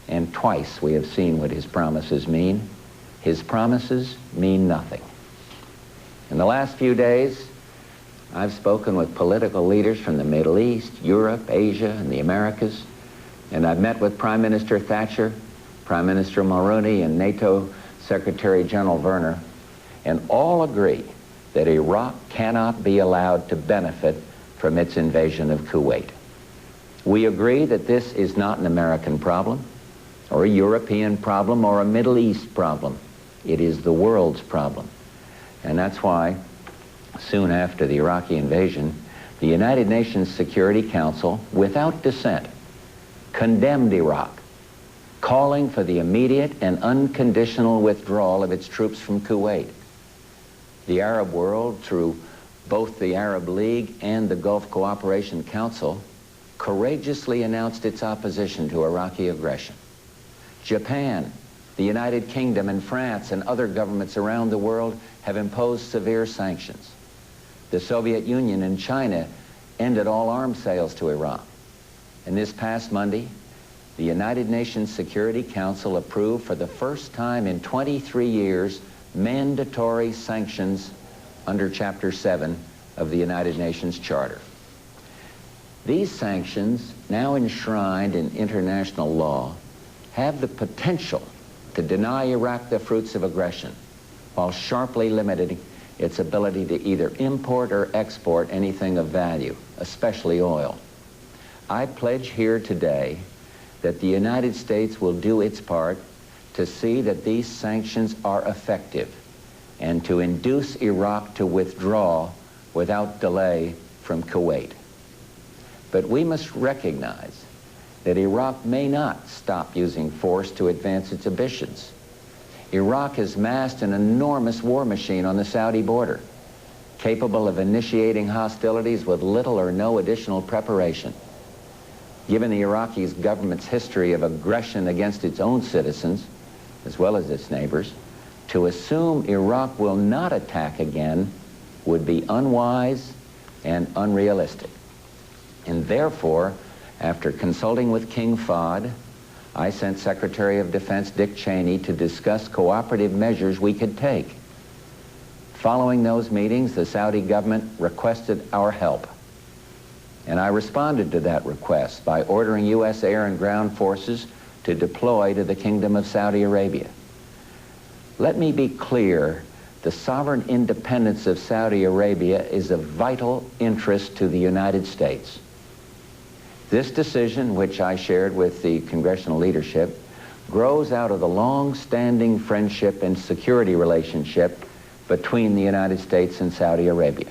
and twice we have seen what his promises mean. His promises mean nothing. In the last few days, I've spoken with political leaders from the Middle East, Europe, Asia, and the Americas, and I've met with Prime Minister Thatcher, Prime Minister Mulroney, and NATO Secretary General Werner, and all agree that Iraq cannot be allowed to benefit from its invasion of Kuwait. We agree that this is not an American problem, or a European problem, or a Middle East problem. It is the world's problem. And that's why, soon after the Iraqi invasion, the United Nations Security Council, without dissent, condemned Iraq, calling for the immediate and unconditional withdrawal of its troops from Kuwait. The Arab world, through both the Arab League and the Gulf Cooperation Council, courageously announced its opposition to Iraqi aggression. Japan, the United Kingdom, and France and other governments around the world have imposed severe sanctions. The Soviet Union and China ended all arms sales to Iraq. And this past Monday, the United Nations Security Council approved for the first time in 23 years mandatory sanctions under Chapter 7 of the United Nations Charter. These sanctions, now enshrined in international law, have the potential to deny Iraq the fruits of aggression while sharply limiting its ability to either import or export anything of value, especially oil. I pledge here today that the United States will do its part to see that these sanctions are effective and to induce Iraq to withdraw without delay from Kuwait. But we must recognize that Iraq may not stop using force to advance its ambitions. Iraq has massed an enormous war machine on the Saudi border, capable of initiating hostilities with little or no additional preparation. Given the Iraqi government's history of aggression against its own citizens, as well as its neighbors, to assume Iraq will not attack again would be unwise and unrealistic. And therefore, after consulting with King Fahd, I sent Secretary of Defense Dick Cheney to discuss cooperative measures we could take. Following those meetings, the Saudi government requested our help. And I responded to that request by ordering U.S. air and ground forces to deploy to the Kingdom of Saudi Arabia. Let me be clear, the sovereign independence of Saudi Arabia is of vital interest to the United States. This decision, which I shared with the congressional leadership, grows out of the long-standing friendship and security relationship between the United States and Saudi Arabia.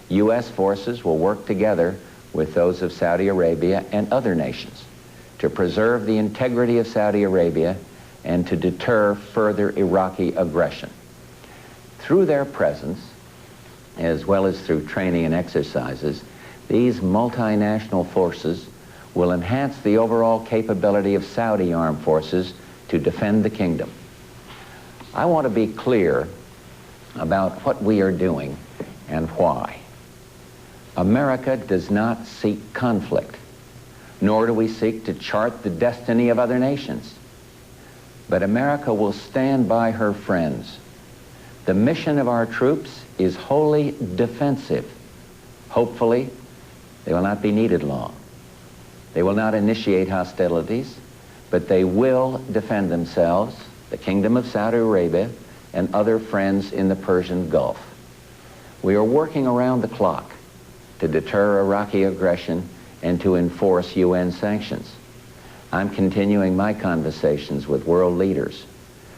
U.S. forces will work together with those of Saudi Arabia and other nations to preserve the integrity of Saudi Arabia and to deter further Iraqi aggression. Through their presence, as well as through training and exercises, these multinational forces will enhance the overall capability of Saudi armed forces to defend the kingdom. I want to be clear about what we are doing and why. America does not seek conflict, nor do we seek to chart the destiny of other nations. But America will stand by her friends. The mission of our troops is wholly defensive. Hopefully, they will not be needed long. They will not initiate hostilities, but they will defend themselves, the Kingdom of Saudi Arabia, and other friends in the Persian Gulf. We are working around the clock to deter Iraqi aggression and to enforce UN sanctions. I'm continuing my conversations with world leaders.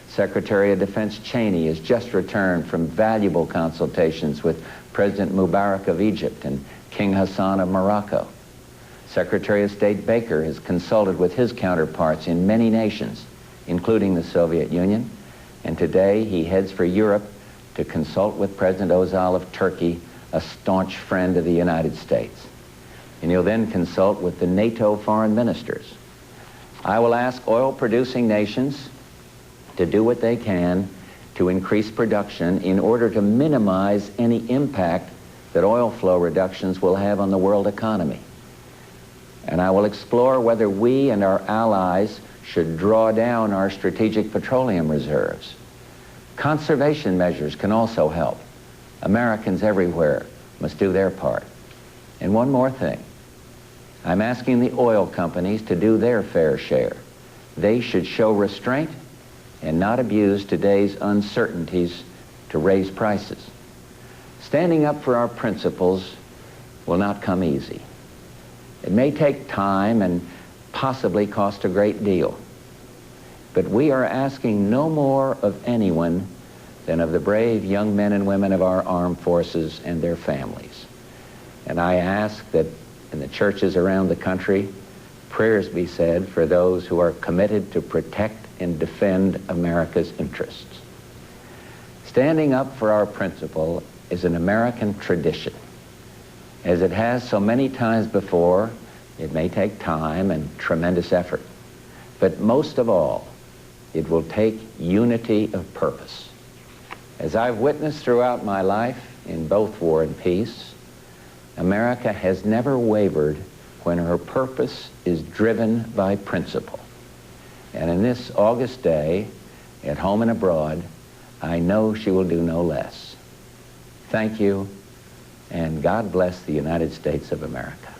Secretary of Defense Cheney has just returned from valuable consultations with President Mubarak of Egypt and King Hassan of Morocco. Secretary of State Baker has consulted with his counterparts in many nations, including the Soviet Union, and today he heads for Europe to consult with President Özal of Turkey, a staunch friend of the United States. And he'll then consult with the NATO foreign ministers. I will ask oil-producing nations to do what they can to increase production in order to minimize any impact that oil flow reductions will have on the world economy. And I will explore whether we and our allies should draw down our strategic petroleum reserves. Conservation measures can also help. Americans everywhere must do their part. And one more thing. I'm asking the oil companies to do their fair share. They should show restraint and not abuse today's uncertainties to raise prices. Standing up for our principles will not come easy. It may take time and possibly cost a great deal. But we are asking no more of anyone than of the brave young men and women of our armed forces and their families. And I ask that in the churches around the country, prayers be said for those who are committed to protect and defend America's interests. Standing up for our principle is an American tradition. As it has so many times before, it may take time and tremendous effort. But most of all, it will take unity of purpose. As I've witnessed throughout my life in both war and peace, America has never wavered when her purpose is driven by principle. And in this August day, at home and abroad, I know she will do no less. Thank you, and God bless the United States of America.